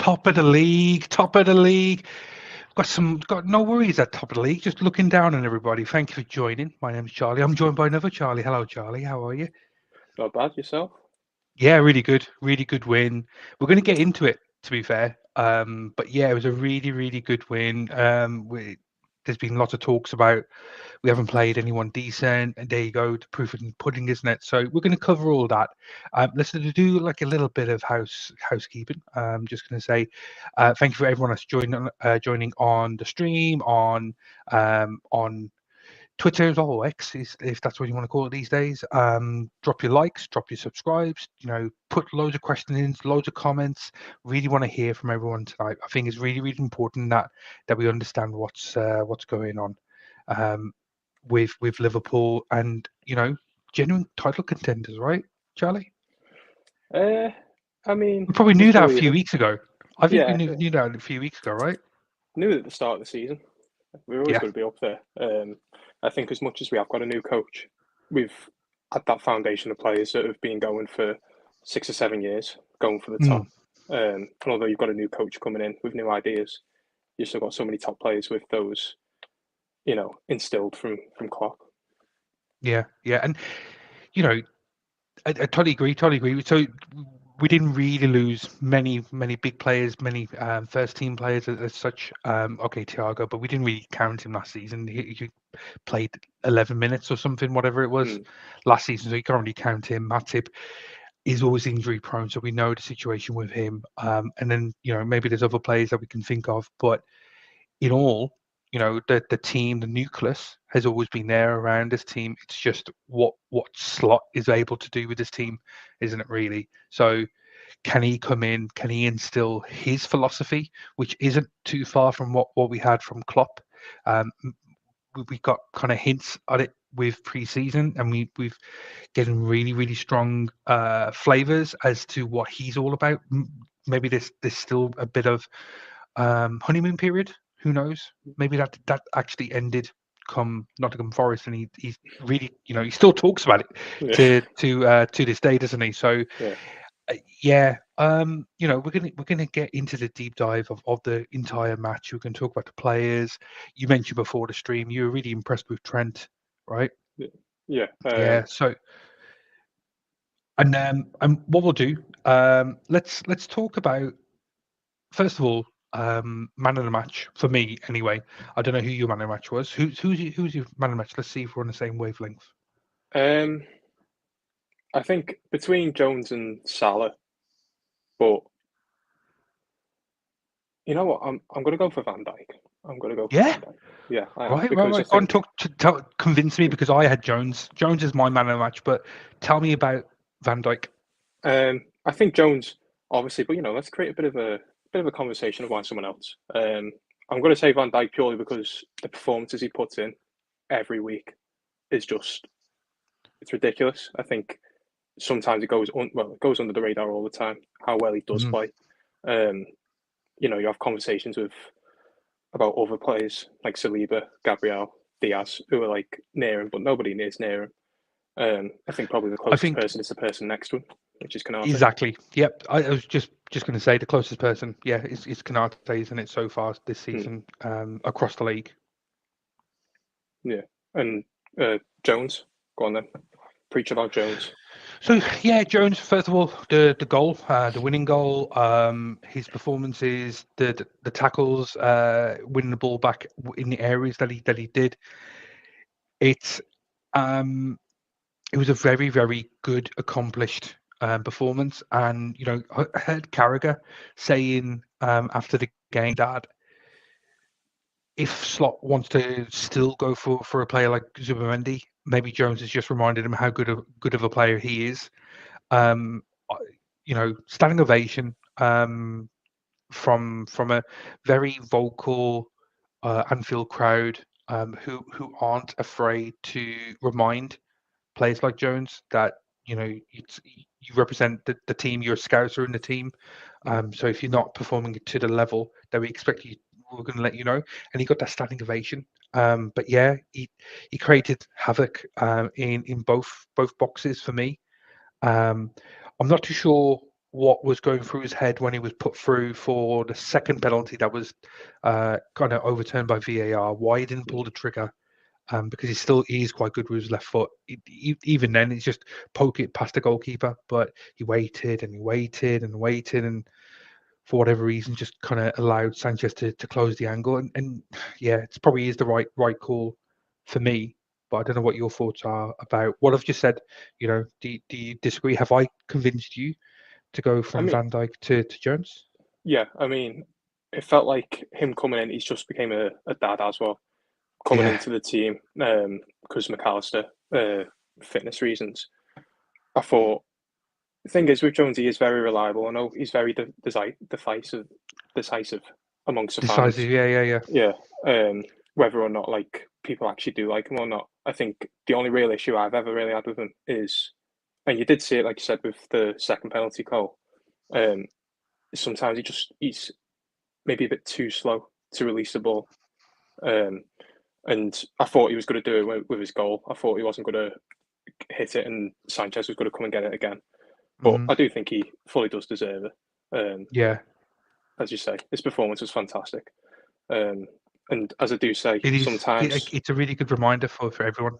Top of the league, top of the league. Got no worries at top of the league. Just looking down on everybody. Thank you for joining. My name's Charlie. I'm joined by another Charlie. Hello, Charlie. How are you? Not bad yourself. Yeah, really good. Really good win. We're going to get into it, to be fair. But yeah, it was a really, really good win. There's been lots of talks about we haven't played anyone decent, and there you go, the proof in the pudding, isn't it? So we're going to cover all that. Let's do like a little bit of housekeeping. Just going to say thank you for everyone that's joining on the stream on Twitter as well, X, if that's what you want to call it these days. Drop your likes, drop your subscribes. Put loads of questions in, loads of comments. Really want to hear from everyone tonight. I think it's really, really important that we understand what's going on with Liverpool and genuine title contenders, right, Charlie? I mean, We probably we knew that a still few either. weeks ago. I think we Yeah, knew that a few weeks ago, right? knew it at the start of the season. We were always Yeah. going to be up there. I think as much as we have got a new coach, we've had that foundation of players that have been going for 6 or 7 years, going for the top. And although you've got a new coach coming in with new ideas, you've still got so many top players with those, instilled from Klopp. Yeah, and I totally agree. Totally agree. So we didn't really lose many big players, many first team players as such. Okay, Thiago, but we didn't really count him last season. He played 11 minutes or something, whatever it was last season. So you can't really count him. Matip is always injury prone, so we know the situation with him. And then maybe there's other players that we can think of, but in all, the team, the nucleus has always been there around this team. It's just what Slot is able to do with this team, isn't it really? So can he come in? Can he instill his philosophy, which isn't too far from what we had from Klopp? We got kind of hints at it with pre-season, and we've getting really, really strong flavors as to what he's all about. Maybe there's still a bit of honeymoon period. Who knows? Maybe that actually ended come Nottingham Forest, and he's really, he still talks about it to this day, doesn't he? So Yeah. we're gonna get into the deep dive of the entire match. We're going to talk about the players. You mentioned before the stream you were really impressed with Trent, right? Yeah. Yeah. So and what we'll do, let's talk about first of all, man of the match for me anyway. I don't know who your man of the match was. Who's your man of the match? Let's see if we're on the same wavelength. I think between Jones and Salah, but you know what? I'm going to go for Van Dijk. I'm going to go for Yeah. Van Dijk. Yeah, I am, Right. because I Go and think convince me, because I had Jones. Jones is my man of the match, but tell me about Van Dijk. I think Jones obviously, but let's create a bit of a conversation about someone else. I'm going to say Van Dijk purely because the performances he puts in every week is just it's ridiculous. I think sometimes it goes under the radar all the time how well he does play. You have conversations about other players like Saliba, Gabriel, Diaz, who are like near him, but nobody is near him. I think probably the closest person is the person next to him, which is Konate. Exactly. Yep. I was just going to say the closest person. Yeah, it's Konate, isn't it? So far this season, across the league. Yeah, and Jones. Go on then. Preach about Jones. So yeah, Jones. First of all, the goal, the winning goal, his performances, the tackles, winning the ball back in the areas that he did. It was a very, very good, accomplished performance. And I heard Carragher saying after the game that if Slot wants to still go for a player like Zubimendi, maybe Jones has just reminded him how good of a player he is. Standing ovation from a very vocal Anfield crowd who aren't afraid to remind players like Jones that you represent the team, you're a scouser in the team. So if you're not performing to the level that we expect you, we're going to let you know. And he got that standing ovation. But yeah, he created havoc in both boxes for me. I'm not too sure what was going through his head when he was put through for the second penalty that was kind of overturned by VAR. Why he didn't pull the trigger? Because he's quite good with his left foot. Even then, it's just poke it past the goalkeeper. But he waited and he waited and waited, and for whatever reason, just kind of allowed Sanchez to close the angle. And yeah, it's probably is the right call for me. But I don't know what your thoughts are about what I've just said. Do you disagree? Have I convinced you to go I from mean, Van Dijk to Jones? yeah, I mean, it felt like him coming in, he's just became a dad as well, coming Yeah, into the team because McAllister, fitness reasons. I thought the thing is with Jones, he is very reliable. I know he's very decisive amongst the fans. decisive. Yeah. Yeah, whether or not like people actually do like him or not. I think the only real issue I've ever really had with him is, and you did see it, like you said, with the second penalty goal. Um, Sometimes he's maybe a bit too slow to release the ball. Um, and I thought he was going to do it with his goal. I thought he wasn't going to hit it, and Sanchez was going to come and get it again. But Hmm. I do think he fully does deserve it. Yeah, As you say, his performance was fantastic. Um, and as I do say, it is. sometimes, It's a really good reminder for everyone.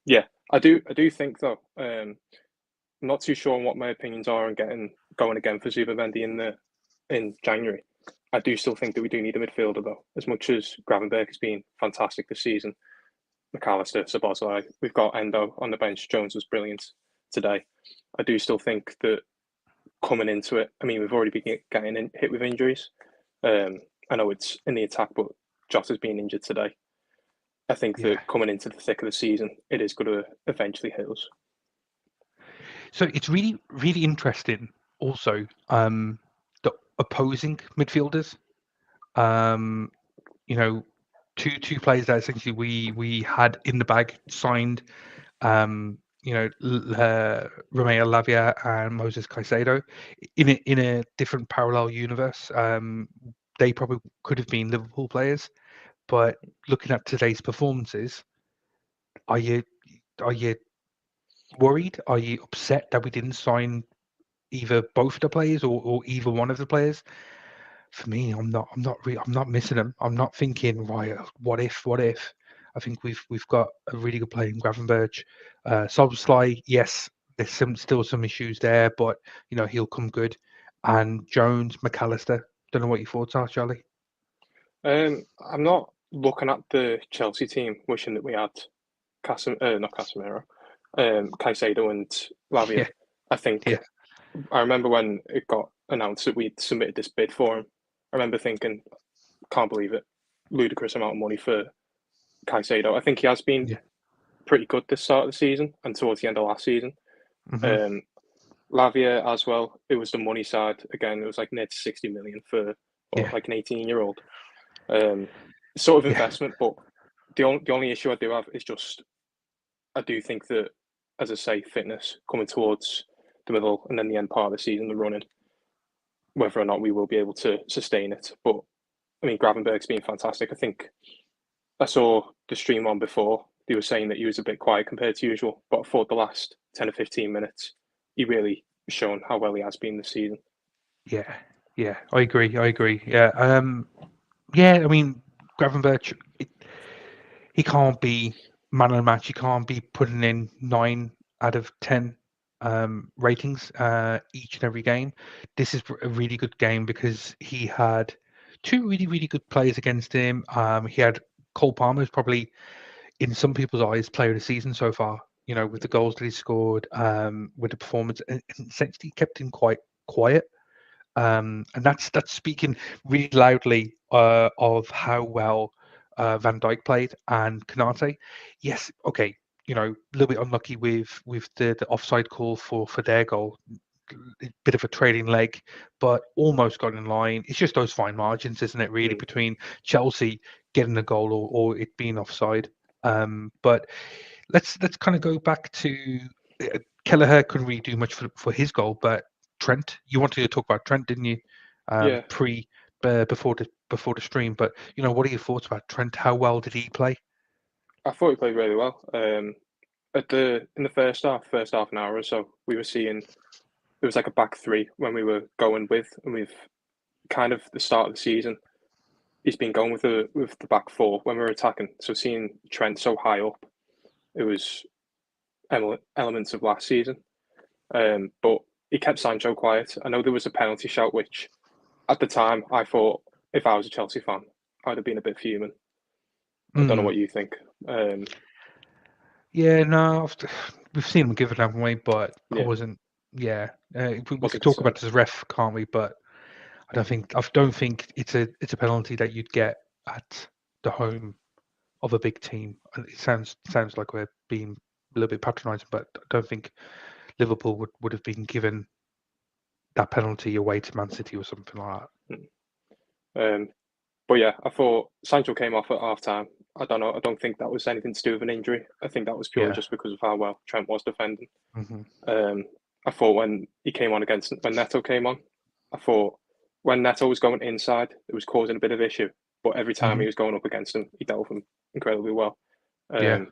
yeah, I do think though. I'm not too sure on what my opinions are on getting going again for Zubimendi in January. I do still think that we do need a midfielder though. As much as Gravenberg has been fantastic this season, McAllister, Szoboszlai, we've got Endo on the bench. Jones was brilliant today. I do still think that coming into it, I mean, we've already been getting hit with injuries. I know it's in the attack, but Jota's been injured today. I think Yeah. that coming into the thick of the season, it is going to eventually hit us. So it's really interesting. Also, the opposing midfielders. Um, you know, two players that essentially we had in the bag signed. Romeo Lavia and Moses Caicedo in a different parallel universe. They probably could have been Liverpool players, but looking at today's performances, are you worried? Are you upset that we didn't sign either both the players or either one of the players? For me, I'm not missing them. I'm not thinking, right, what if? I think we've got a really good player in Gravenberch. Szoboszlai, yes, there's still some issues there, but he'll come good. And Jones, McAllister. Don't know what your thoughts are, Charlie. I'm not looking at the Chelsea team wishing that we had not Casemiro, Caicedo and Lavia. Yeah, I think yeah, I remember when it got announced that we'd submitted this bid for him. I remember thinking, can't believe it, ludicrous amount of money for Caicedo. I think he has been yeah. pretty good this start of the season and towards the end of last season. Hmm. Um, Lavia as well. It was the money side again. It was like near to 60 million for Yeah, like an 18-year-old. Um, sort of yeah, investment, but the only issue I do have is just I do think that, as I say, fitness coming towards the middle and then the end part of the season, the running, whether or not we will be able to sustain it. But I mean, Gravenberg's been fantastic. I think I saw the stream on before. They were saying that he was a bit quiet compared to usual, but I thought the last 10 or 15 minutes, he really shown how well he has been this season. yeah, yeah. I agree. I agree. Yeah. Yeah. I mean, Gravenberch. He can't be man of the match. He can't be putting in 9 out of 10 ratings each and every game. This is a really good game because he had two really good players against him. He had Cole Palmer, who's probably in some people's eyes player of the season so far. With the goals that he scored, with the performance, and essentially kept him quite quiet. And that's speaking really loudly of how well Van Dijk played and Canate. Yes, okay, a little bit unlucky with the offside call for their goal. Bit of a trailing leg, but almost got in line. It's just those fine margins, isn't it? Really, Mm. between Chelsea getting a goal or it being offside. But let's kind of go back to Kelleher couldn't really do much for his goal, but Trent, you wanted to talk about Trent, didn't you? Yeah, Pre before the stream, but what are your thoughts about Trent? How well did he play? I thought he played really well. In the first half an hour or so, we were seeing there was like a back three when we were going with, and we've kind of the start of the season. He's been going with the back four when we were attacking. So seeing Trent so high up, it was elements of last season. But he kept Sancho quiet. I know there was a penalty shout, which at the time I thought if I was a Chelsea fan, I'd have been a bit fuming. I don't know Mm. what you think. Yeah, no, we've seen him give it, haven't we? But I Yeah, wasn't. Yeah, we wasn't could talk about concerned. this as ref, can't we? But I don't think it's a penalty that you'd get at the home of a big team. It sounds like we're being a little bit patronising, but I don't think Liverpool would have been given that penalty away to Man City or something like that. Um, but yeah, I thought Sancho came off at half time. I don't know. I don't think that was anything to do with an injury. I think that was purely Yeah. just because of how well Trent was defending. Hmm. Um, I thought when Neto came on, I thought when Neto was going inside, it was causing a bit of issue. But every time Hmm. he was going up against him, he dealt with him incredibly well. Yeah.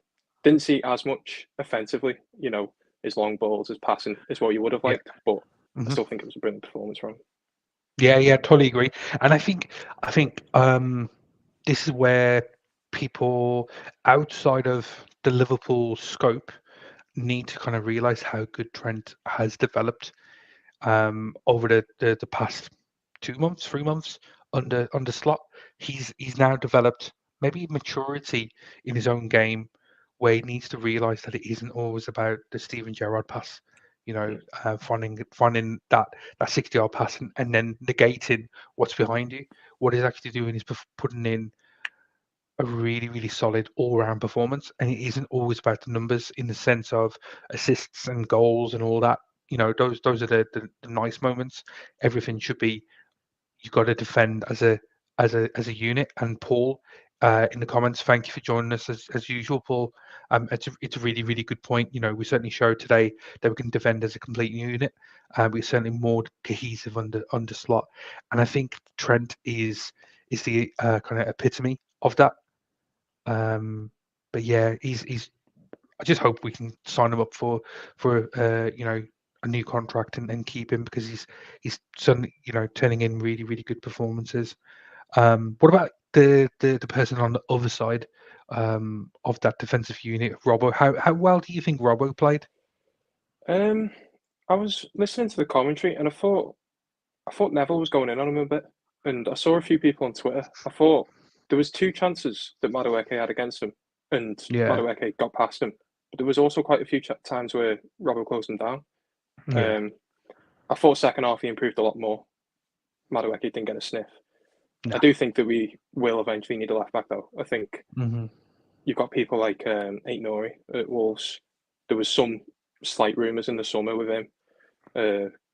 Didn't see as much offensively, his long balls, his passing is what you would have Yeah. liked, but I Hmm. still think it was a brilliant performance from him. Yeah. Yeah. Totally agree. And I think this is where people outside of the Liverpool scope need to kind of realize how good Trent has developed over the past 2 months, 3 months under slot. He's now developed maybe maturity in his own game, where he needs to realize that it isn't always about the Steven Gerrard pass. Mm, Finding that 60-yard pass and then negating what's behind you. What he's actually doing is putting in a really, really solid all-round performance, and it isn't always about the numbers in the sense of assists and goals and all that. Those are the nice moments. Everything should be you got to defend as a unit. And Paul, in the comments, thank you for joining us as usual, Paul. It's a really really good point. We certainly showed today that we can defend as a complete unit. We're certainly more cohesive under slot, and I think Trent is the kind of epitome of that. But yeah, he's. I just hope we can sign him up for a new contract and keep him because he's suddenly turning in really really good performances. What about the person on the other side of that defensive unit, Robbo? How well do you think Robbo played? Um, I was listening to the commentary and I thought Neville was going in on him a bit, and I saw a few people on Twitter. I thought there was two chances that Madueke had against him, and Yeah, Madueke got past him. But there was also quite a few times where Robbo closed him down. yeah, Um, I thought second half he improved a lot more. Madueke didn't get a sniff. I no, do think that we will eventually need a left back though. I think hmm you've got people like Ait Nori at Wolves. There was some slight rumours in the summer with him.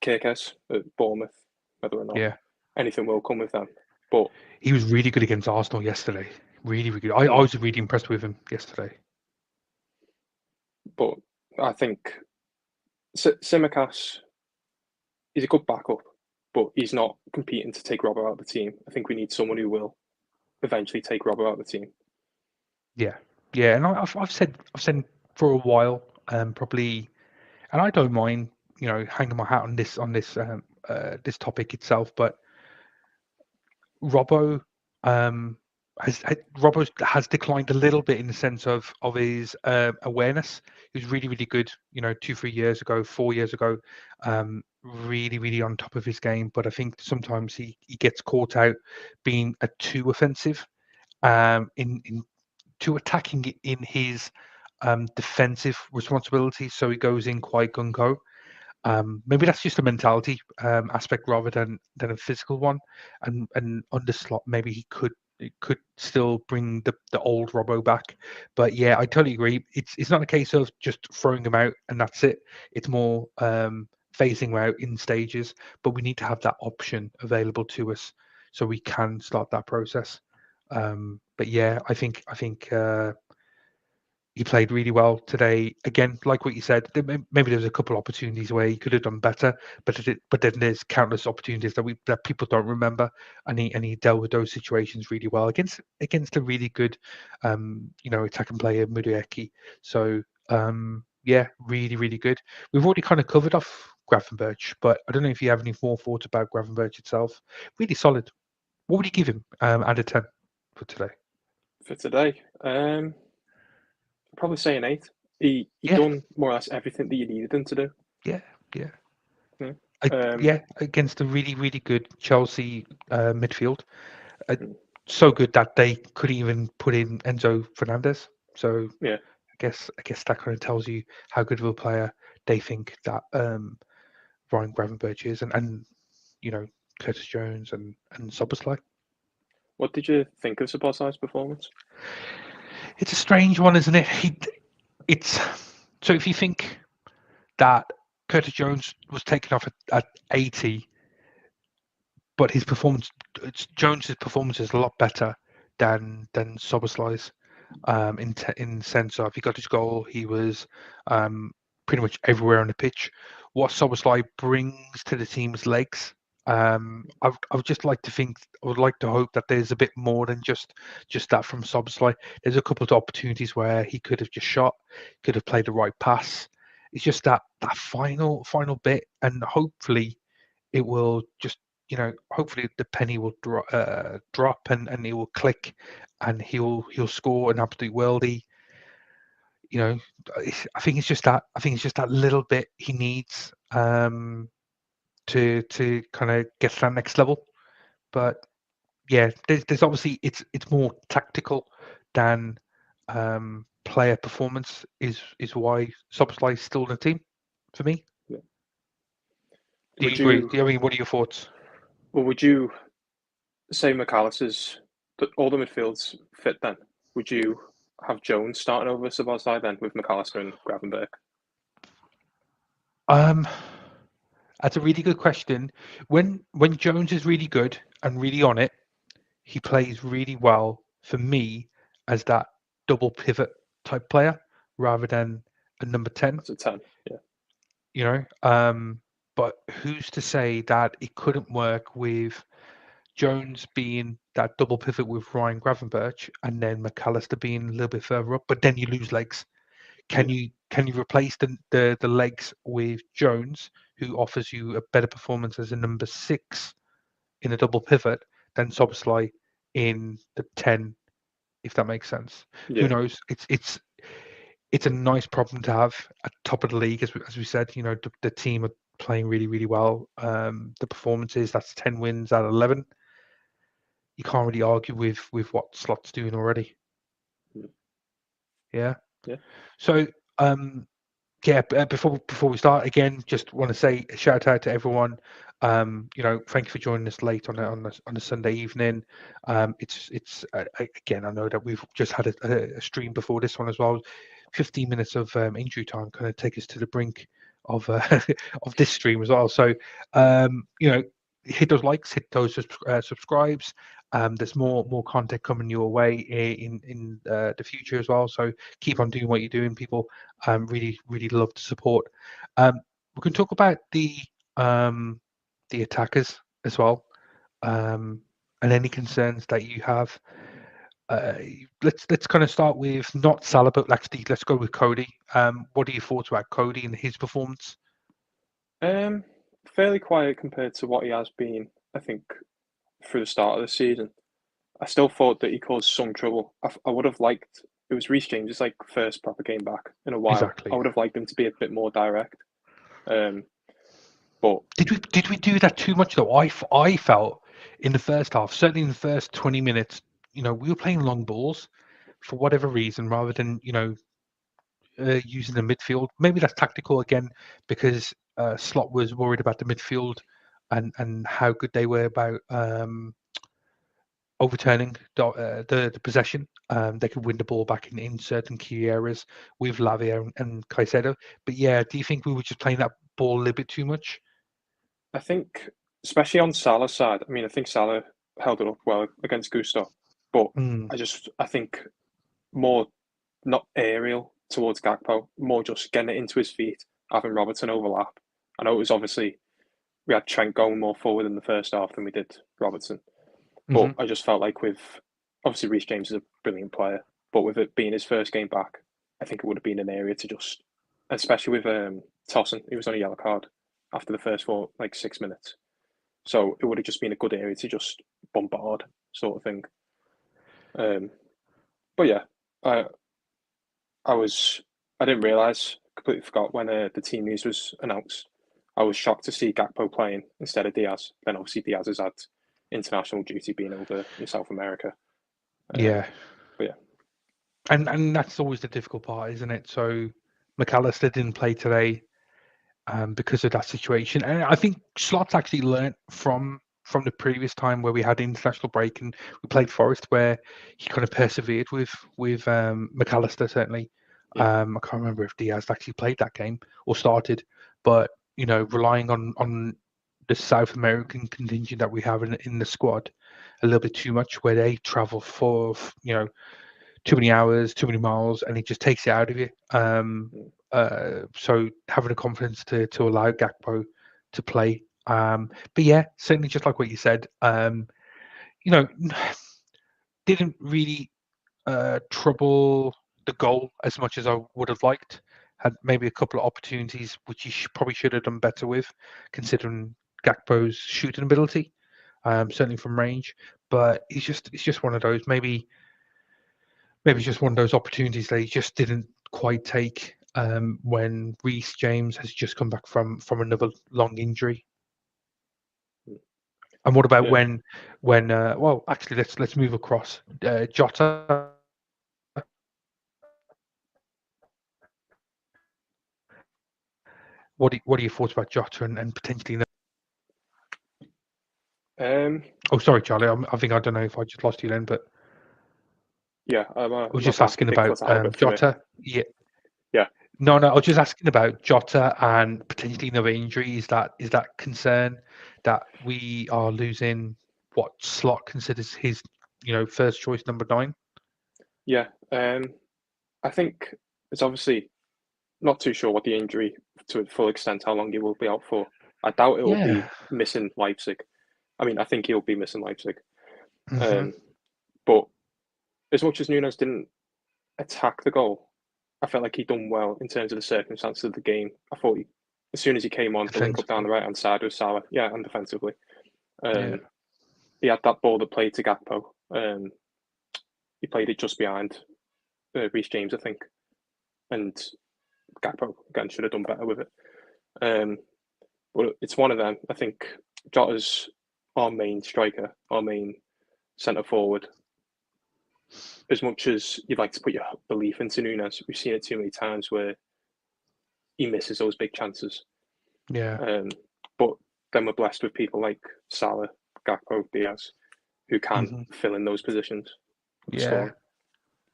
Kirkes at Bournemouth, whether or not yeah. anything will come with them. But He was really good against Arsenal yesterday. Really, really good. I mm, was really impressed with him yesterday. but I think Simicast is a good backup, but he's not competing to take Robbo out of the team. I think we need someone who will eventually take Robbo out of the team. Yeah, yeah, and I've said for a while, probably, and I don't mind, hanging my hat on this topic itself, but Robbo, has declined a little bit in the sense of his awareness. He was really really good, 2 3 years ago, 4 years ago, really really on top of his game. But I think sometimes he gets caught out being a too offensive, in too attacking in his defensive responsibilities. So he goes in quite gung ho. Maybe that's just a mentality aspect rather than a physical one. And under slot, maybe he could still bring the old Robbo back. But yeah, I totally agree. It's not a case of just throwing him out and that's it. It's more phasing him out in stages. But we need to have that option available to us so we can start that process. But yeah, I think he played really well today. Again, like what you said, maybe there was a couple opportunities where he could have done better, but then there's countless opportunities that people don't remember, and he dealt with those situations really well against a really good, attacking player Mudieki. So yeah, really really good. We've already kind of covered off Gravenberch, but I don't know if you have any more thoughts about Gravenberch itself. Really solid. What would you give him out of 10 for today? For today, I'd probably say an 8. He Yeah, done more or less everything that you needed him to do. yeah, yeah. Yeah. Yeah, against a really, really good Chelsea midfield. Uh, mm, so good that they could even put in Enzo Fernandez. So yeah. I guess that kind of tells you how good of a player they think that Ryan Gravenberch is, and you know Curtis Jones and Soboslai. What did you think of Sabazai's performance? It's a strange one, isn't it? It's so if you think that Curtis Jones was taken off at 80, but his performance, Jones's performance is a lot better than Soboslai's. In sense of he got his goal, he was um, pretty much everywhere on the pitch. What Soboslai brings to the team is legs. I would just like to think, I would like to hope that there's a bit more than just that from Soboslai. There's a couple of opportunities where he could have just shot, could have played the right pass. It's just that final bit, and hopefully it will just hopefully the penny will drop and it will click and he'll score an absolute worldie. You know, I think it's just that little bit he needs to kind of get to that next level. But yeah, there's obviously it's more tactical than player performance is why Szoboszlai is still in the team for me. Yeah. Do you Would agree? you I mean, what are your thoughts? would you say McAllister's all the midfields fit then? Would you have Jones starting over Sabazai then with McAllister and Gravenberg? Um, That's a really good question. When Jones is really good and really on it, he plays really well for me as that double pivot type player rather than a number 10, That's a 10. Yeah. you know. But who's to say that it couldn't work with Jones being that double pivot with Ryan Gravenberch and then McAllister being a little bit further up, but then you lose legs. Yeah. Can you replace the legs with Jones, who offers you a better performance as a number 6 in a double pivot than Soboslai in the 10, if that makes sense? Who Yeah. knows? It's a nice problem to have at top of the league, as we said. The team are playing really, really well. The performances, that's 10 wins out of 11. You can't really argue with what Slot's doing already. Mm. Yeah. Yeah. So yeah, before we start again, just want to say a shout out to everyone. Thank you for joining us late on a Sunday evening. Again, I know that we've just had a stream before this one as well. 15 minutes of injury time kind of take us to the brink of of this stream as well. So hit those likes, hit those subscribes. There's more content coming your way in the future as well. So keep on doing what you're doing, people. Really, really love to support. We can talk about the attackers as well, and any concerns that you have. Uh, let's kind of start with not Salah, but actually let's go with Cody. What are your thoughts about Cody and his performance? Um, Fairly quiet compared to what he has been, I think, through the start of the season. I still thought that he caused some trouble. I would have liked it was Reece James' like first proper game back in a while. I Exactly. would have liked him to be a bit more direct. Um, but Did we do that too much though? I felt in the first half, certainly in the first 20 minutes, we were playing long balls for whatever reason rather than using the midfield. Maybe that's tactical again because Slot was worried about the midfield and how good they were about overturning the possession. They could win the ball back in certain key areas with Lavia and Caicedo. But yeah, do you think we were just playing that ball a little bit too much? I think, especially on Salah's side, I mean, I think Salah held it up well against Gusto, but Mm, I think more not aerial towards Gakpo, more just getting it into his feet, having Robertson overlap. I know it was obviously we had Trent going more forward in the first half than we did Robertson, but hmm I just felt like with obviously Reece James is a brilliant player, but with it being his first game back, I think it would have been an area to just, especially with Tossen, he was on a yellow card. after the first 6 minutes. So it would have just been a good area to just bombard, sort of thing. But yeah, I I didn't realise, completely forgot when the team news was announced. I was shocked to see Gakpo playing instead of Diaz. Then obviously Diaz has had international duty being over in South America. Yeah, But yeah, and that's always the difficult part, isn't it? So McAllister didn't play today because of that situation, and I think Slot's actually learnt from the previous time where we had international break and we played Forest, where he kind of persevered with McAllister certainly. yeah, I can't remember if Diaz actually played that game or started, but relying on the South American contingent that we have in the squad a little bit too much, where they travel for too many hours, too many miles, and it just takes it out of you. mm, So having the confidence to allow Gakpo to play. But yeah, certainly just like what you said, you know, didn't really trouble the goal as much as I would have liked. Had maybe a couple of opportunities which he probably should have done better with, considering Gakpo's shooting ability, certainly from range. But it's just one of those. Maybe it's just one of those opportunities that he just didn't quite take when Reece James has just come back from another long injury. mm, And what about yeah. when well, actually, let's move across. Jota, what are your thoughts about Jota and potentially? Um, Oh, sorry, Charlie. I think I don't know if I just lost you then, but yeah, I was my just bad. asking It about cut out a bit for me. Jota. Yeah, Yeah, no, no. I was just asking about Jota and potentially another injury. Is that concern that we are losing what Slot considers his, first choice number 9? yeah. I think it's obviously not too sure what the injury to a full extent, how long he will be out for. I doubt it will Yeah. be missing Leipzig. I mean, I think he'll be missing Leipzig. Hmm. Um, but as much as Nunes didn't attack the goal, I felt like he'd done well in terms of the circumstances of the game. I thought as soon as he came on, the link up down the Defensively. right hand side with Salah, yeah, and defensively, Yeah. um, he had that ball that played to Gakpo. He played it just behind Reece James, I think, and Gakpo again should have done better with it. Um, but it's one of them. I think Jota's our main striker, our main centre forward. As much as you'd like to put your belief into Nunes, we've seen it too many times where he misses those big chances. Yeah. Um, but then we're blessed with people like Salah, Gakpo, Diaz, who can Hmm. fill in those positions of Yeah. scoring.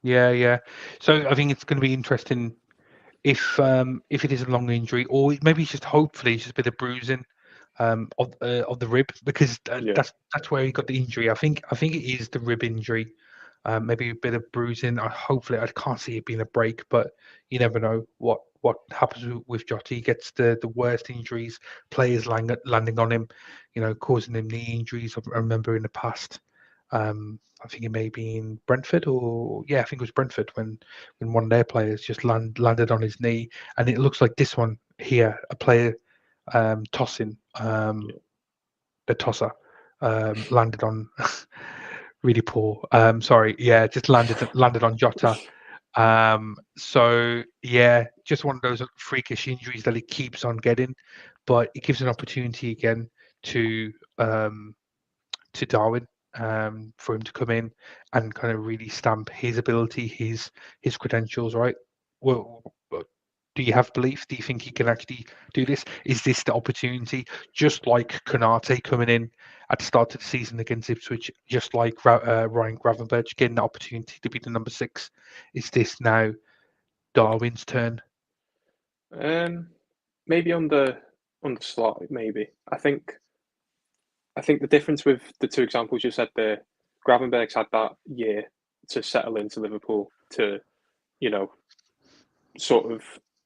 Yeah. Yeah. So I think it's going to be interesting if it is a long injury, or maybe it's just hopefully it's just a bit of bruising of the rib, because Yeah, that's where he got the injury. I think it is the rib injury. Maybe a bit of bruising. Hopefully, I can't see it being a break, but you never know what happens with Jota. He gets the worst injuries, players landing on him, causing him knee injuries. I remember in the past. I think it may be in Brentford, or yeah, I think it was Brentford when one of their players just landed on his knee, and it looks like this one here, a player tossing yeah, the tosser landed on really poor. Sorry, yeah, just landed on Jota. So yeah, just one of those freakish injuries that he keeps on getting, but it gives an opportunity again to um, to Darwin, for him to come in and kind of really stamp his ability, his credentials, right? Well, do you have belief? Do you think he can actually do this? Is this the opportunity? Just like Konate coming in at the start of the season against Ipswich, just like Ryan Gravenberch getting the opportunity to be the number 6. Is this now Darwin's turn? um, maybe on the slot. Maybe I think the difference with the two examples you said there, Gravenberg's had that year to settle into Liverpool, to you know sort of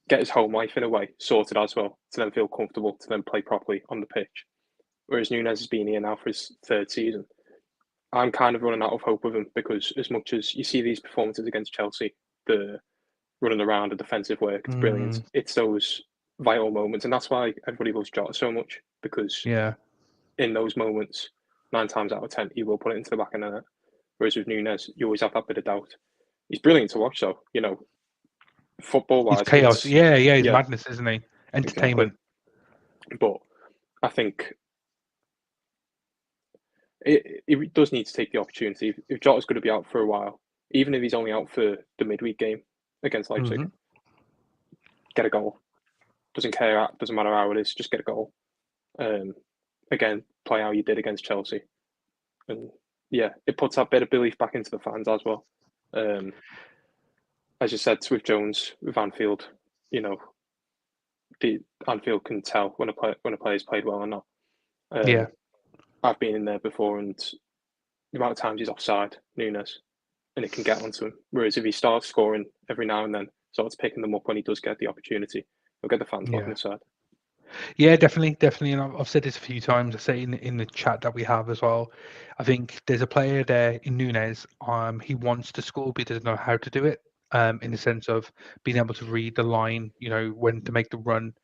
get his home life in a way sorted as well, to then feel comfortable to then play properly on the pitch. Whereas Nunes has been here now for his third season. I'm kind of running out of hope with him, because as much as you see these performances against Chelsea, the running around, the defensive work, it's brilliant. Mm, It's those. vital moments, and that's why everybody loves Jota so much, because Yeah, in those moments, 9 times out of 10, he will put it into the back of the net. Whereas with Nunes, you always have that bit of doubt. He's brilliant to watch, though. Football he's wise, chaos. it's Yeah, yeah, he's yeah, madness, isn't he? exactly. Entertainment. But I think it does need to take the opportunity. If Jota's going to be out for a while, even if he's only out for the midweek game against Leipzig, Hmm. get a goal. Doesn't care. Doesn't matter how it is. Just get a goal. Um, Again, play how you did against Chelsea, and yeah, it puts that bit of belief back into the fans as well. Um, as you said with Jones, with Anfield, you know, the Anfield can tell when a player's played well or not. Yeah, Um, I've been in there before, and the amount of times he's offside, Nunes, and it can get onto him. Whereas if he starts scoring every now and then, starts picking them up when he does get the opportunity, he'll get the fans back on yeah. his side. Yeah, definitely, definitely. And I've said this a few times. I say in the chat that we have as well. I think there's a player there in Nunes. He wants to score, but he doesn't know how to do it. In the sense of being able to read the line, when to make the run.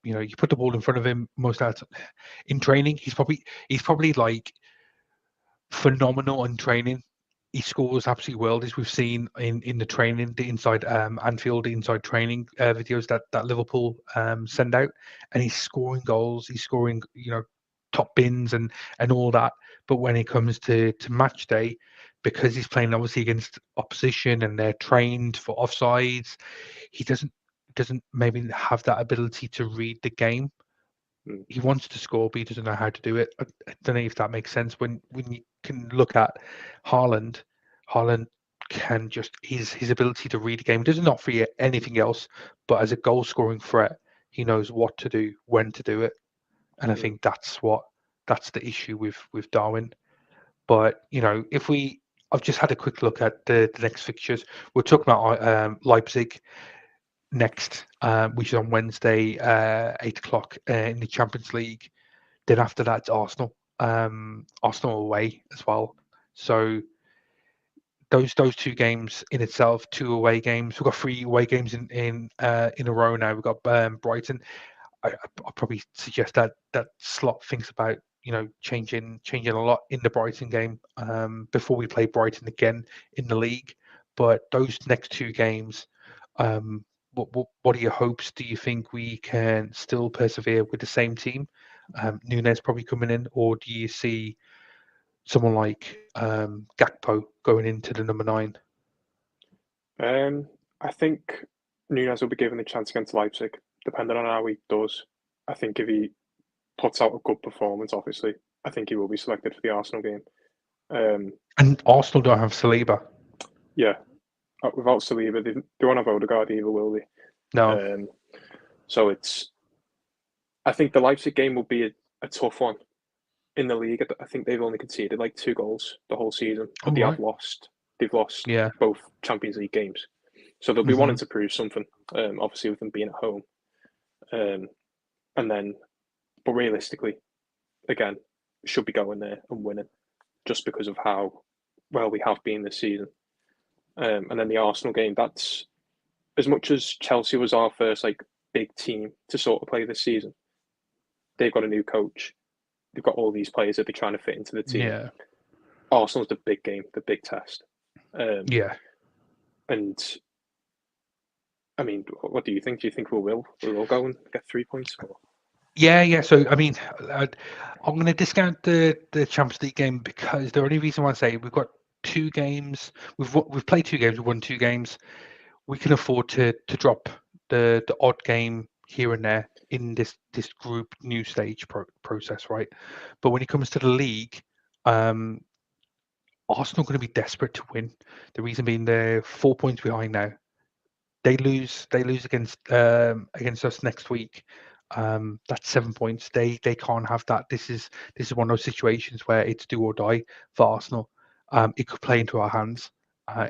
You put the ball in front of him most of the time. In training. He's probably like phenomenal in training. He scores absolute worldies. We've seen in the training, the inside Anfield inside training videos that Liverpool send out, and he's scoring goals. He's scoring, top bins and all that. But when it comes to match day, because he's playing obviously against opposition and they're trained for offsides, he doesn't maybe have that ability to read the game. Mm. He wants to score, but he doesn't know how to do it. I don't know if that makes sense. When you can look at Haaland, Haaland can just his ability to read the game doesn't offer you anything else, but as a goal scoring threat, he knows what to do, when to do it, and I Mm. think that's the issue with Darwin. But if I've just had a quick look at the next fixtures. We're talking about Leipzig next, which is on Wednesday, 8 o'clock in the Champions League. Then after that, it's Arsenal. Arsenal away as well. So those two games in itself, two away games. We've got three away games in a row now. We've got Brighton. I'll probably suggest that Slot thinks about changing a lot in the Brighton game before we play Brighton again in the league. But those next two games, what are your hopes? Do you think we can still persevere with the same team? Nunes probably coming in, or do you see someone like Gakpo going into the number 9? I think Nunes will be given the chance against Leipzig, depending on how he does. I think if he puts out a good performance, obviously, I think he will be selected for the Arsenal game. Um, And Arsenal don't have Saliba. yeah, without Saliba, they won't have Odegaard either, will they? No. So I think the Leipzig game will be a tough one in the league. I think they've only conceded like 2 goals the whole season, but All they have right. lost. They've lost Yeah. both Champions League games, so they'll be Hmm. wanting to prove something. Obviously, with them being at home, um, and then, but realistically, again, should be going there and winning just because of how well we have been this season. And then the Arsenal game. That's as much as Chelsea was our first like big team to sort of play this season. They've got a new coach. They've got all these players that they're trying to fit into the team. Yeah. Arsenal's the big game, the big test. Yeah. And I mean, what do you think? Do you think we will go and get 3 points? Or? Yeah, yeah. So I mean, I'm going to discount the Champions League game because the only reason why I say we've got two games, we've played two games, we've won two games. We can afford to drop the odd game here and there in this group new stage process, right? But when it comes to the league, um, Arsenal going to be desperate to win. The reason being they're 4 points behind now. They lose against us next week. That's 7 points. They can't have that. This is one of those situations where it's do or die for Arsenal. It could play into our hands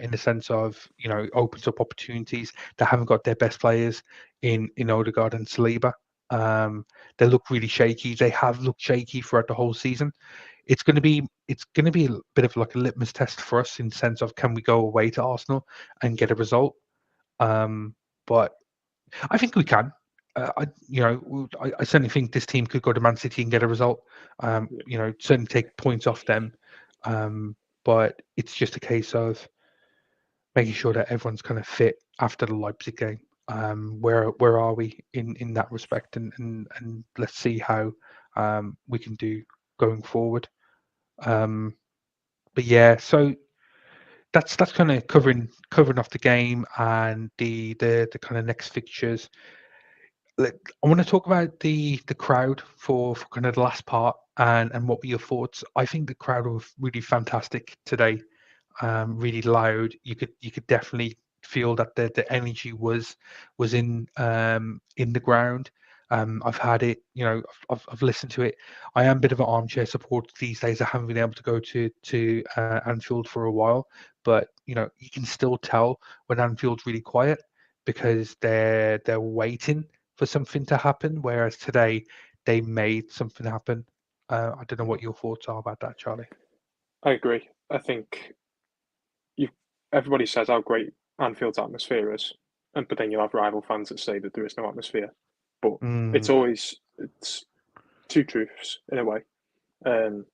in the sense of it opens up opportunities. They haven't got their best players in Odegaard and Saliba. They look really shaky. They have looked shaky throughout the whole season. It's going to be a bit of like a litmus test for us in the sense of can we go away to Arsenal and get a result. But I think we can. I certainly think this team could go to Man City and get a result. Yeah, Certainly take points off them, but it's just a case of making sure that everyone's kind of fit after the Leipzig game. Where are we in that respect, and let's see how we can do going forward. Um, but yeah, so that's kind of covering off the game and the kind of next fixtures. I want to talk about the crowd for kind of the last part and what were your thoughts? I think the crowd was really fantastic today, really loud. You could definitely feel that the energy was in the ground. I've had it, I've listened to it. I am a bit of an armchair supporter these days. I haven't been able to go to Anfield for a while, but you can still tell when Anfield's really quiet because they're waiting for something to happen. Whereas today they made something happen. I don't know what your thoughts are about that, Charlie. I agree. I think you everybody says how great Anfield's atmosphere is, and but then you'll have rival fans that say that there is no atmosphere. But Mm, it's two truths in a way. Um,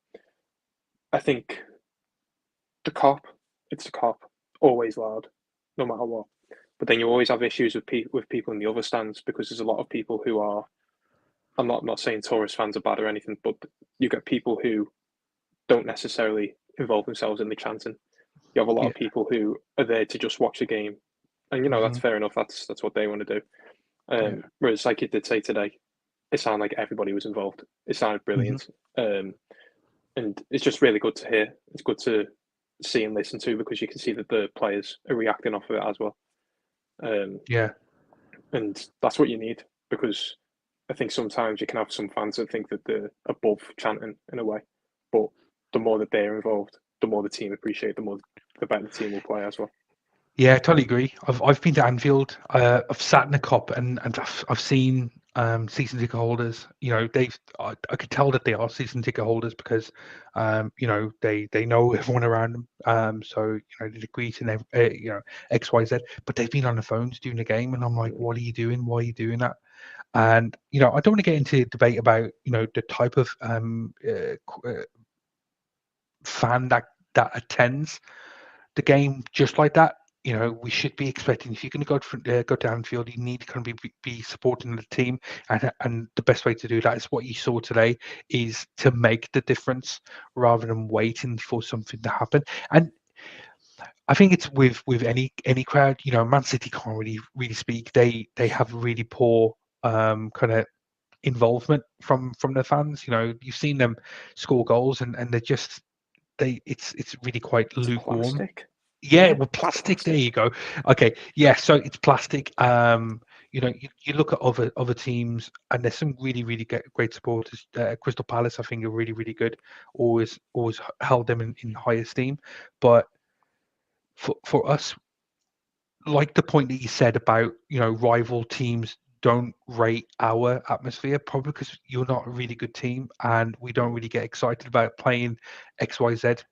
I think the cop, it's the cop, always loud, no matter what. But then you always have issues with people in the other stands because there's a lot of people who are. I'm not saying tourist fans are bad or anything, but you get people who don't necessarily involve themselves in the chanting. You have a lot yeah. of people who are there to just watch the game, and that's Hmm. fair enough. That's what they want to do. Yeah. Whereas, like you did say today, it sounded like everybody was involved. It sounded Hmm. brilliant, and it's just really good to hear. It's good to see and listen to because you can see that the players are reacting off of it as well. Um, Yeah. and that's what you need because I think sometimes you can have some fans that think that they're above chanting in a way, but the more that they're involved, the more the team appreciate, the better the team will play as well. Yeah, I totally agree. I've been to Anfield. I've sat in a cop and I've seen season ticket holders. I could tell that they are season ticket holders because they know everyone around them. So they greet and XYZ. But they've been on the phones during the game, and I'm like, Mm, what are you doing? Why are you doing that? And I don't want to get into debate about the type of fan that attends the game just like that. We should be expecting if you're going to go to Anfield, you need to kind of be supporting the team, and the best way to do that is what you saw today is to make the difference rather than waiting for something to happen. And I think it's with any crowd. Man City can't really speak. They have really poor kind of involvement from the fans. You've seen them score goals and they're just it's really quite it's lukewarm. plastic. Yeah, Yeah, well, it's plastic. There you plastic. go. Okay, yeah. So it's plastic. You look at other teams, and there's some really great supporters. Crystal Palace, I think, are really good. Always held them in high esteem. But for us, like the point that you said about rival teams don't rate our atmosphere, probably because you're not a really good team, and we don't really get excited about playing XYZ.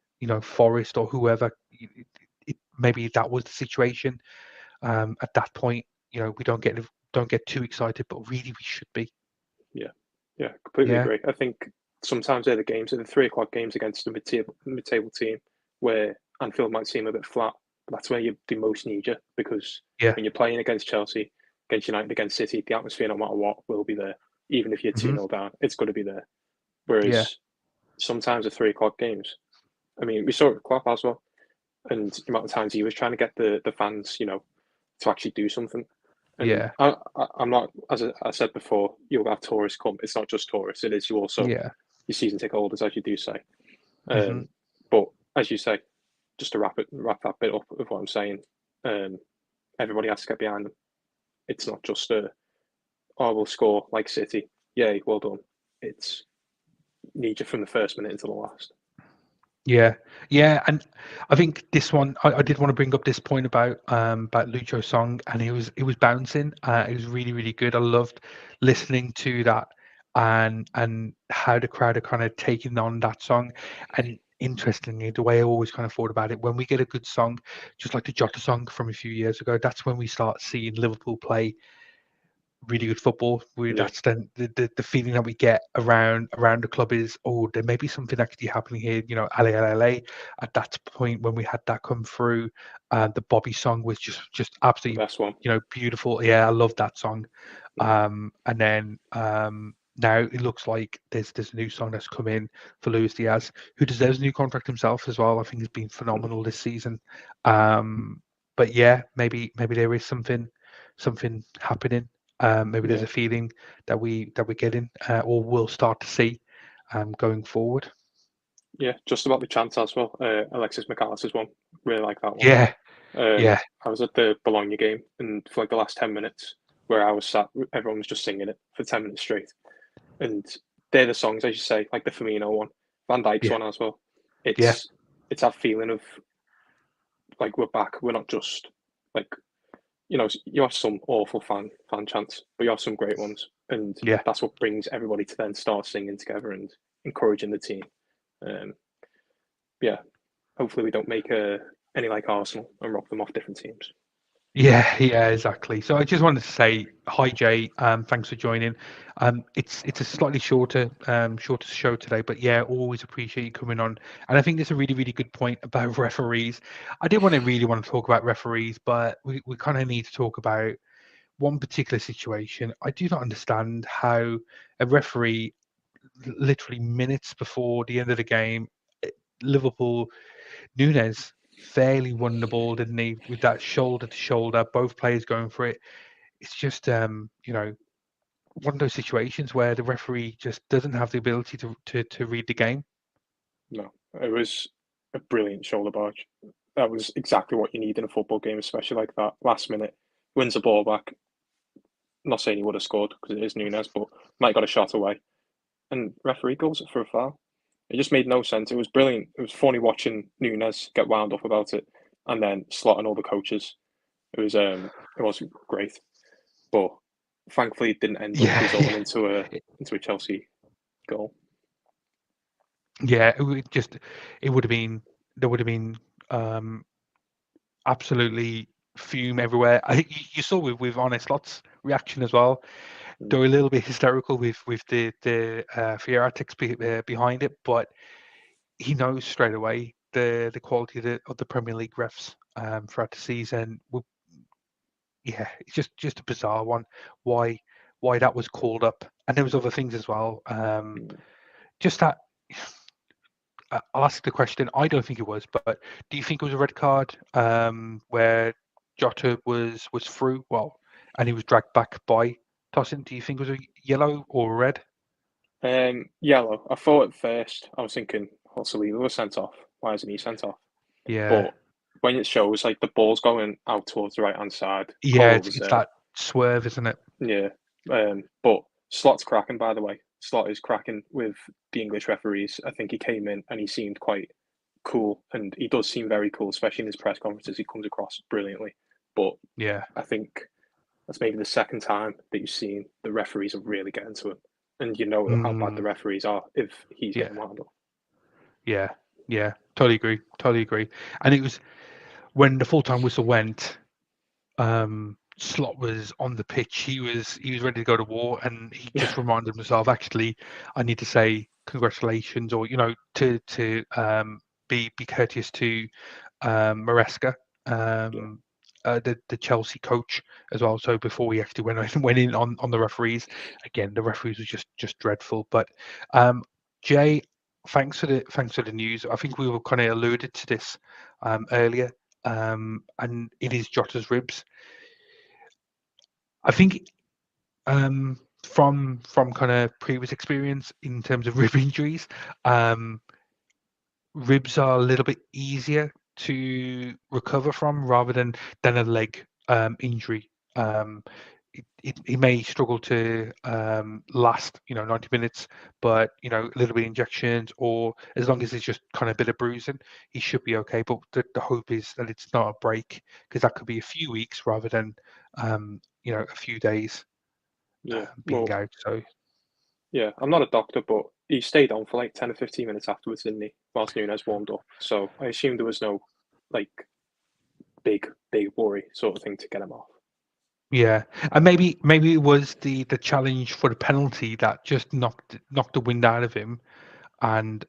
Forest or whoever. Maybe that was the situation at that point. We don't get too excited, but really we should be. Yeah, yeah, completely Yeah, agree. I think sometimes they're the games, are the 3 o'clock games against the mid-table team where Anfield might seem a bit flat, but that's where you the most need you because yeah, when you're playing against Chelsea, against United, against City, the atmosphere, no matter what, will be there. Even if you're 2 hmm, 0 down, it's going to be there. yeah, Whereas sometimes the 3 o'clock games, I mean, we saw it with Klopp as well, and the amount of times he was trying to get the fans, to actually do something. And yeah, I'm not, as I said before, you'll have tourists come. It's not just tourists; it is you also yeah, your season ticket holders, as you do say. hmm, Um, but as you say, just to wrap that bit up of what I'm saying, um, everybody has to get behind them. It's not just oh, we'll score like City. Yay, well done. It's need you from the first minute into the last. yeah, yeah. And I think this one, I did want to bring up this point about Lucho's song, and it was bouncing. It was really good. I loved listening to that and how the crowd are kind of taking on that song. And interestingly, the way I always kind of thought about it, when we get a good song, just like the Jota song from a few years ago, that's when we start seeing Liverpool play really good football. Yeah, That's the feeling that we get around the club is, oh, there may be something actually happening here. You know, LA. At that point when we had that come through, the Bobby song was just the absolutely, best one. beautiful. Yeah, I love that song. Mm. And then now it looks like there's a new song that's come in for Luis Diaz, who deserves a new contract himself as well. I think he's been phenomenal this season. But yeah, maybe there is something happening. Maybe there's Yeah, a feeling that we're getting or will start to see going forward. yeah, just about the chance as well. Alexis McAllister's one, really like that one. Yeah, yeah, I was at the Bologna game, and for like the last 10 minutes, where I was sat, everyone was just singing it for 10 minutes straight. And they're the songs, as you say, like the Firmino one, Van Dijk's yeah, one as well. yeah, It's that feeling of like we're back. We're not just like you have some awful fan chants, but you have some great ones, and yeah. that's what brings everybody to then start singing together and encouraging the team. Um, yeah, hopefully we don't make any like Arsenal and rock them off different teams. Yeah, exactly. So I just wanted to say hi, Jay. Thanks for joining. It's a slightly shorter show today, but yeah, always appreciate you coming on. And I think there's a really good point about referees. I didn't really want to talk about referees, but we kind of need to talk about one particular situation. I do not understand how a referee, literally minutes before the end of the game, eh, Liverpool Nunes fairly won the ball, didn't he? With that shoulder to shoulder, both players going for it. It's just one of those situations where the referee just doesn't have the ability to read the game. No, it was a brilliant shoulder barge. That was exactly what you need in a football game, especially like that last minute. Wins the ball back. I'm not saying he would have scored because it is Nunes, but might have got a shot away. And referee goes for a foul. It just made no sense. It was brilliant. It was funny watching Nunes get wound up about it, and then slotting all the coaches. It was great, but thankfully it didn't end up Yeah, resulting yeah, into a Chelsea goal. yeah. It would have been there would have been um, absolutely fume everywhere. You saw with Honest Lot's reaction as well. They Mm, were a little bit hysterical with the theatrics behind it, but he knows straight away the quality of the Premier League refs throughout the season. Yeah, it's just a bizarre one. Why why that was called up, and there was other things as well. mm. Just that I'll ask the question. I don't think it was, but do you think it was a red card where Jota was through? Well, and he was dragged back by Tosin. Do you think it was a yellow or a red? Yellow. I thought at first I was thinking, "Oh, Saliba was sent off. Why isn't he sent off?" Yeah, But when it shows like the ball's going out towards the right hand side, yeah. Cole It's was it's there. that swerve, isn't it? Yeah. But Slot's cracking, by the way. Slot is cracking with the English referees. I think he came in and he seemed quite cool, and he does seem very cool, especially in his press conferences. He comes across brilliantly. But Yeah. I think that's maybe the second time that you've seen the referees are really getting to him, and you know how bad the Mm, referees are if he's yeah. getting wound up. Yeah. Yeah. Totally agree. Totally agree. And it was when the full time whistle went. Slot was on the pitch. He was ready to go to war, and he just reminded himself, actually, I need to say congratulations, or be courteous to Maresca, Yeah, um, the Chelsea coach as well. So before he actually went in on the referees, again, the referees was just dreadful. But Jay, thanks for the news. I think we were kind of alluded to this earlier, and it is Jota's ribs. I think from kind of previous experience in terms of rib injuries, um, ribs are a little bit easier to recover from rather than a leg injury. He may struggle to last 90 minutes, but a little bit of injections, or as long as it's just kind of a bit of bruising, he should be okay. But the hope is that it's not a break, because that could be a few weeks rather than a few days yeah. being Well, out. So yeah. I'm not a doctor, but he stayed on for like 10 or 15 minutes afterwards, didn't he? Whilst Nunes warmed up. So I assume there was no like big worry sort of thing to get him off. Yeah, and maybe it was the challenge for the penalty that just knocked the wind out of him, and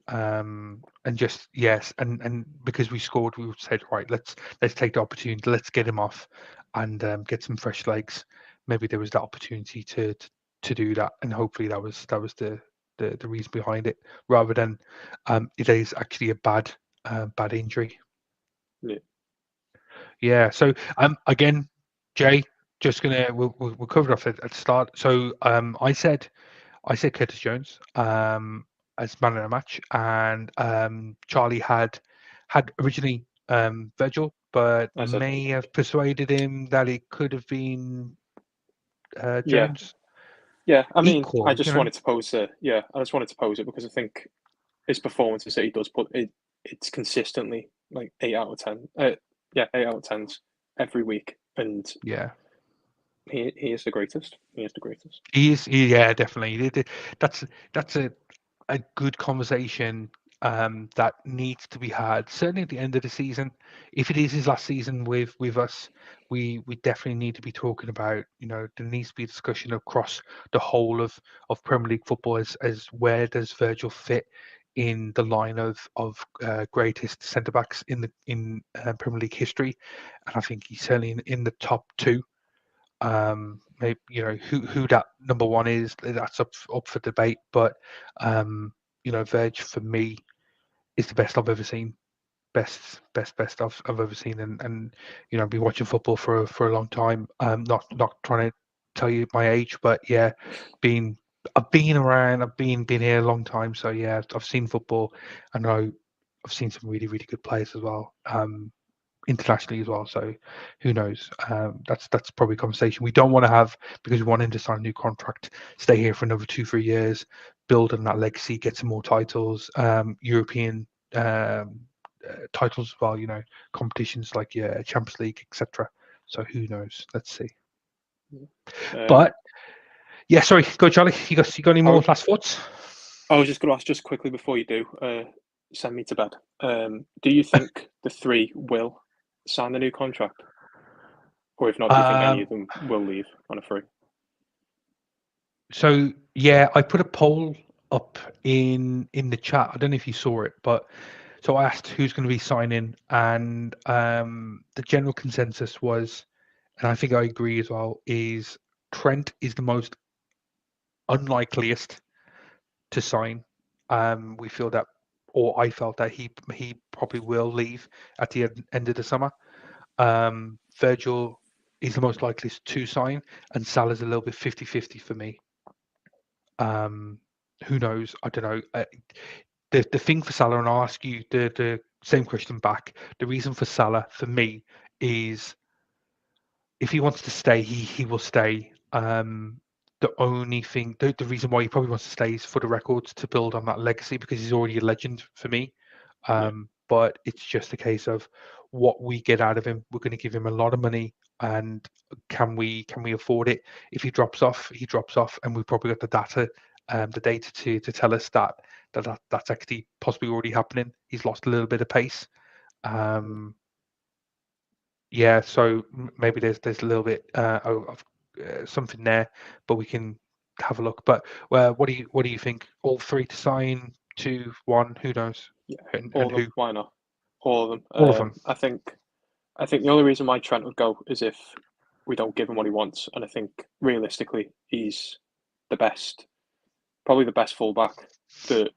just yes, and because we scored, we said right, let's take the opportunity, let's get him off, and get some fresh legs. Maybe there was that opportunity to do that, and hopefully that was the reason behind it, rather than it is actually a bad injury. Yeah, Yeah. So again, Jay, just gonna we'll cover it off at the start. So I said Curtis Jones as man of the match, and Charlie had originally Virgil, but I said may have persuaded him that it could have been yeah, Jones. yeah. I mean, I Equal, just wanted to pose it. Yeah, I just wanted to pose it because I think his performances that he does put it, it's consistently like 8 out of 10. Yeah, 8 out of 10s every week, and Yeah. he is the greatest. He is the greatest. Yeah, definitely. That's a good conversation that needs to be had. Certainly at the end of the season, if it is his last season with us, we definitely need to be talking about. There needs to be a discussion across the whole of Premier League football as where does Virgil fit in the line of greatest centre backs in Premier League history, and I think he's certainly in the top two. Maybe who that number one is. That's up for debate, but Verge for me is the best I've ever seen. Best I've ever seen, and I've been watching football for a long time. Not trying to tell you my age, but yeah, been I've been around. I've been here a long time, so yeah, I've seen football. I know I've seen some really good players as well. Internationally as well. So who knows? That's probably a conversation we don't want to have, because we want him to sign a new contract, stay here for another 2-3 years, build on that legacy, get some more titles, European titles as well. Competitions like Champions League, etc. So who knows? Let's see. Um, But yeah, sorry, go Charlie. You got any I, more last thoughts? I was just going to ask just quickly before you do send me to bed. Do you think the three will sign the new contract, or if not, do you think any Um, of them will leave on a free? So yeah, I put a poll up in the chat. I don't know if you saw it, but so I asked who's going to be signing, and the general consensus was, and I think I agree as well, is Trent is the most unlikeliest to sign. We feel that, or I felt that he probably will leave at the end of the summer. Virgil is the most likely to sign, and Salah's a little bit 50-50 for me. Um, who knows? I don't know. The thing for Salah, and I'll ask you the same question back. The reason for Salah for me is if he wants to stay, he will stay. The only thing, the reason why he probably wants to stay is for the records, to build on that legacy, because he's already a legend for me. Yeah, But it's just a case of what we get out of him. We're going to give him a lot of money, and can we afford it? If he drops off, he drops off, and we've probably got the data to tell us that's actually possibly already happening. He's lost a little bit of pace. Um, yeah, so maybe there's a little bit of something there, but we can have a look. But what do you think? All three to sign, two, one, who knows, yeah, all and of them. who? Why not? All of them. All of them. I think the only reason why Trent would go is if we don't give him what he wants, and I think realistically he's the best, probably the best fullback that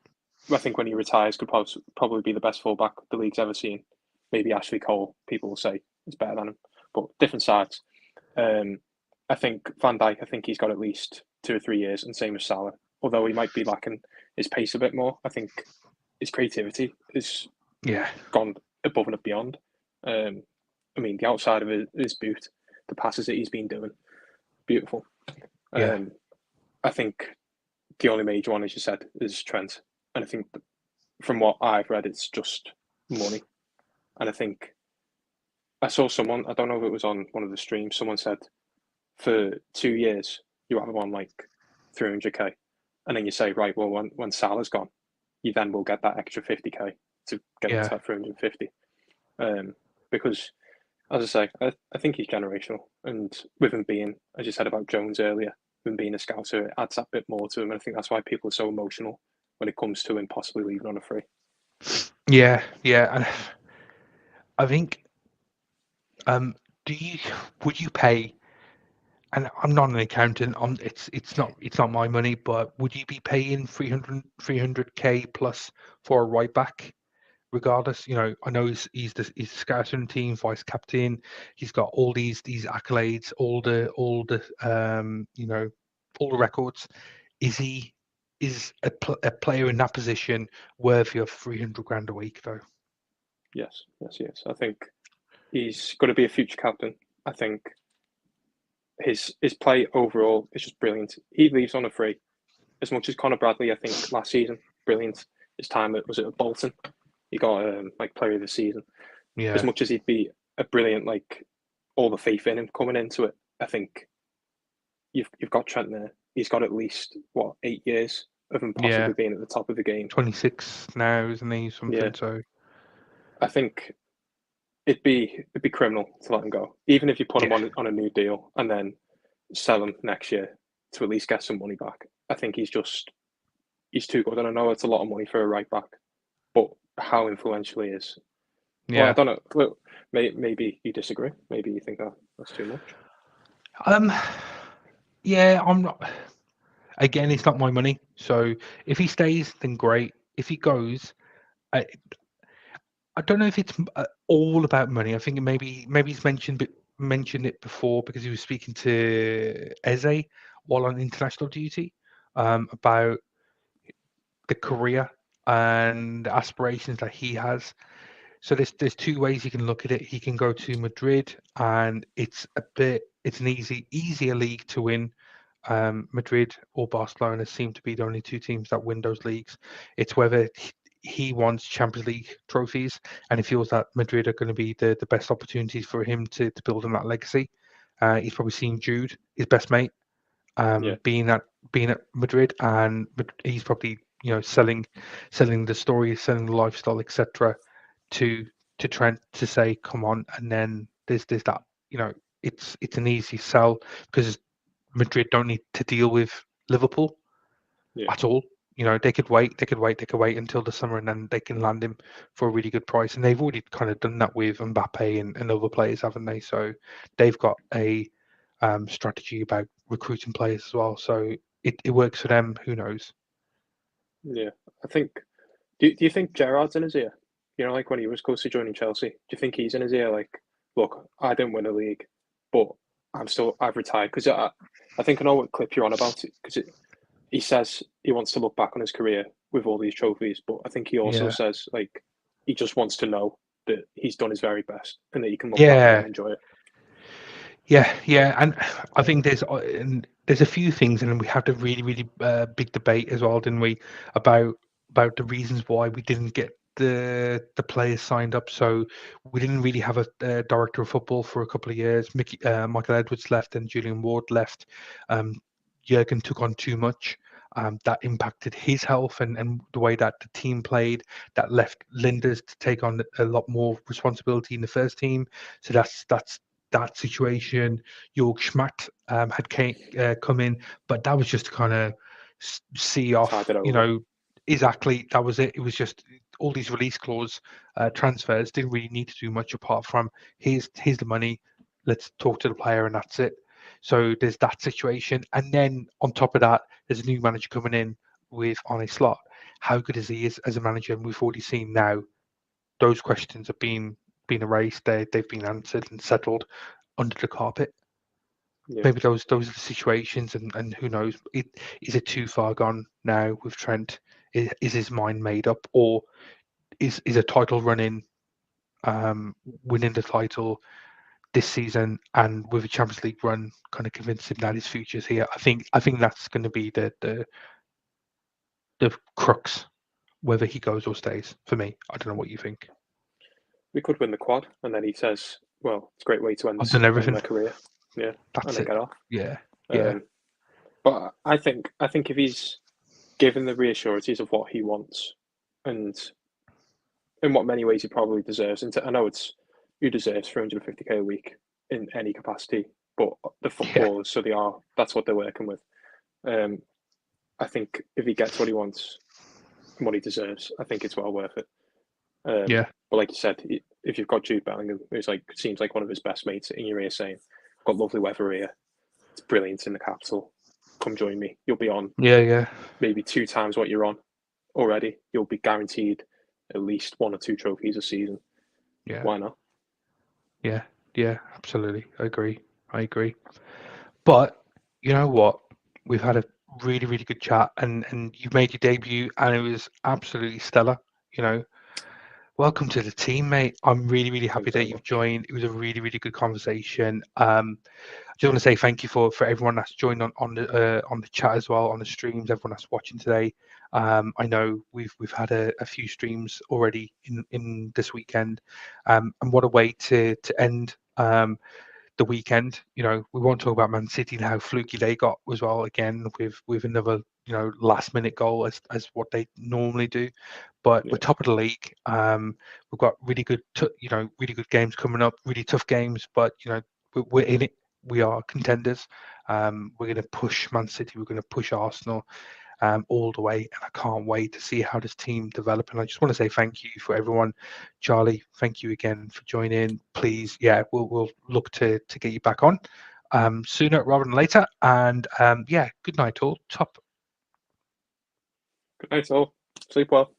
I think when he retires could probably be the best fullback the league's ever seen. Maybe Ashley Cole, people will say is better than him, but different sides. Um, I think Van Dijk, I think he's got at least 2 or 3 years, and same as Salah. Although he might be lacking his pace a bit more, I think his creativity has Yeah, gone above and beyond. Um, I mean, the outside of his boot, the passes that he's been doing, beautiful. yeah, Um, I think the only major one, as you said, is Trent, and I think from what I've read, it's just money. And I think I saw someone, I don't know if it was on one of the streams, someone said for 2 years you have him on like 300k, and then you say, right, well, when Salah's gone, you then will get that extra 50k to get him to yeah, that 350. Because as I say, I think he's generational, and with him being, as you said about Jones earlier, him being a scouser, it adds that bit more to him, and I think that's why people are so emotional when it comes to him possibly leaving on a free. Yeah, yeah, and I think um, do you would you pay? And I'm not an accountant. It's not my money, but would you be paying 300k plus for a right back? Regardless, I know he's the scouting team vice captain. He's got all these accolades, all the records. Is a player in that position worthy of 300 grand a week though? Yes, yes, yes. I think he's going to be a future captain. I think his play overall is just brilliant. He leaves on a free as much as Connor Bradley. I think last season, brilliant. His time at Bolton, he got like player of the season. As Yeah, much as he'd be a brilliant, like all the faith in him coming into it, I think you've got Trent there. He's got at least what 8 years of him yeah. possibly being at the top of the game. 26 now, isn't he? Yeah, Something so. I think it'd be criminal to let him go, even if you put him Yeah, on a new deal and then sell him next year to at least get some money back. I think he's too good, and I know it's a lot of money for a right back, but how influential he is. Well, I yeah. don't know. Look, maybe you disagree. Maybe you think that's too much. Um, yeah. I'm not. Again, it's not my money. So if he stays, then great. If he goes, I I don't know if it's all about money. I think maybe he's mentioned it before because he was speaking to Eze while on international duty about the career and the aspirations that he has. So there's two ways you can look at it. He can go to Madrid, and it's an easier league to win. Madrid or Barcelona seem to be the only two teams that win those leagues. It's whether he wants Champions League trophies, and he feels that Madrid are going to be the best opportunities for him to build on that legacy. He's probably seen Jude, his best mate, Yeah, being at Madrid, and he's probably selling the story, selling the lifestyle, etc. to Trent to say, come on, and then there's that it's an easy sell because Madrid don't need to deal with Liverpool yeah, at all. They could wait until the summer, and then they can land him for a really good price. And they've already kind of done that with Mbappe and other players, haven't they? So they've got a strategy about recruiting players as well. So it works for them. Who knows? yeah. I think. Do you think Gerrard's in his ear? You know, like when he was close to joining Chelsea. Do you think he's in his ear? Like, look, I didn't win a league, but I've retired because I think I know what clip you're on about it because he says he wants to look back on his career with all these trophies, but I think he also Yeah, says like he just wants to know that he's done his very best and that he can look back now yeah, and enjoy it. yeah. And I think there's a few things, and we had a really big debate as well, didn't we, about the reasons why we didn't get the players signed up. So we didn't really have a director of football for a couple of years. Michael Edwards left, and Julian Ward left. Um, Jurgen took on too much. That impacted his health and the way that the team played. That left Linders to take on a lot more responsibility in the first team. So that's that situation. Jörg Schmatt come in, but that was just to kind of see Tide off, it over. exactly. That was it. It was just all these release clause transfers didn't really need to do much apart from here's the money, let's talk to the player, and that's it. So there's that situation, and then on top of that, there's a new manager coming in with Arne Slot. How good is he as a manager? And we've already seen now those questions have been erased. They've been answered and settled under the carpet. Yeah, Maybe those are the situations, and who knows? Is it too far gone now with Trent? Is his mind made up, or is a title running, winning the title this season, and with a Champions League run, kind of convince him that his future's here? I think that's going to be the crux, whether he goes or stays. For me, I don't know what you think. we could win the quad, and then he says, "Well, it's a great way to I've done end everything. my career." Yeah, and That's then it. get off. Yeah, yeah, Um, but I think if he's given the reassurances of what he wants, and in what many ways he probably deserves, and I know it's who deserves 350k a week in any capacity, but the Yeah, footballers, so they are. That's what they're working with. Um, I think if he gets what he wants and what he deserves, I think it's well worth it. yeah, But like you said, if you've got Jude Bellingham, who's like seems like one of his best mates in your ear, saying, "Got lovely weather here. It's brilliant in the capital. Come join me. You'll be on yeah, yeah, maybe 2 times what you're on already. You'll be guaranteed at least 1 or 2 trophies a season. yeah, Why not?" yeah, yeah. Absolutely, I agree. I agree. But you know what? We've had a really, really good chat, and you made your debut, and it was absolutely stellar. You know, welcome to the team, mate. I'm really, really Thank happy you that very you've much. joined. It was a really, really good conversation. I just want to say thank you for everyone that's joined on the chat as well, on the streams, everyone that's watching today. I know we've had a few streams already in this weekend, and what a way to end the weekend. You know, we won't talk about Man City and how fluky they got as well again with another last minute goal as what they normally do. But we're Yeah, top of the league. We've got really good really good games coming up, really tough games. But we're in it. We are contenders. We're going to push Man City. We're going to push Arsenal all the way. And I can't wait to see how this team develop. And I just want to say thank you for everyone. Charlie, thank you again for joining. Please, yeah, we'll look to get you back on sooner rather than later. And yeah, good night all. Top. good night all. Sleep well.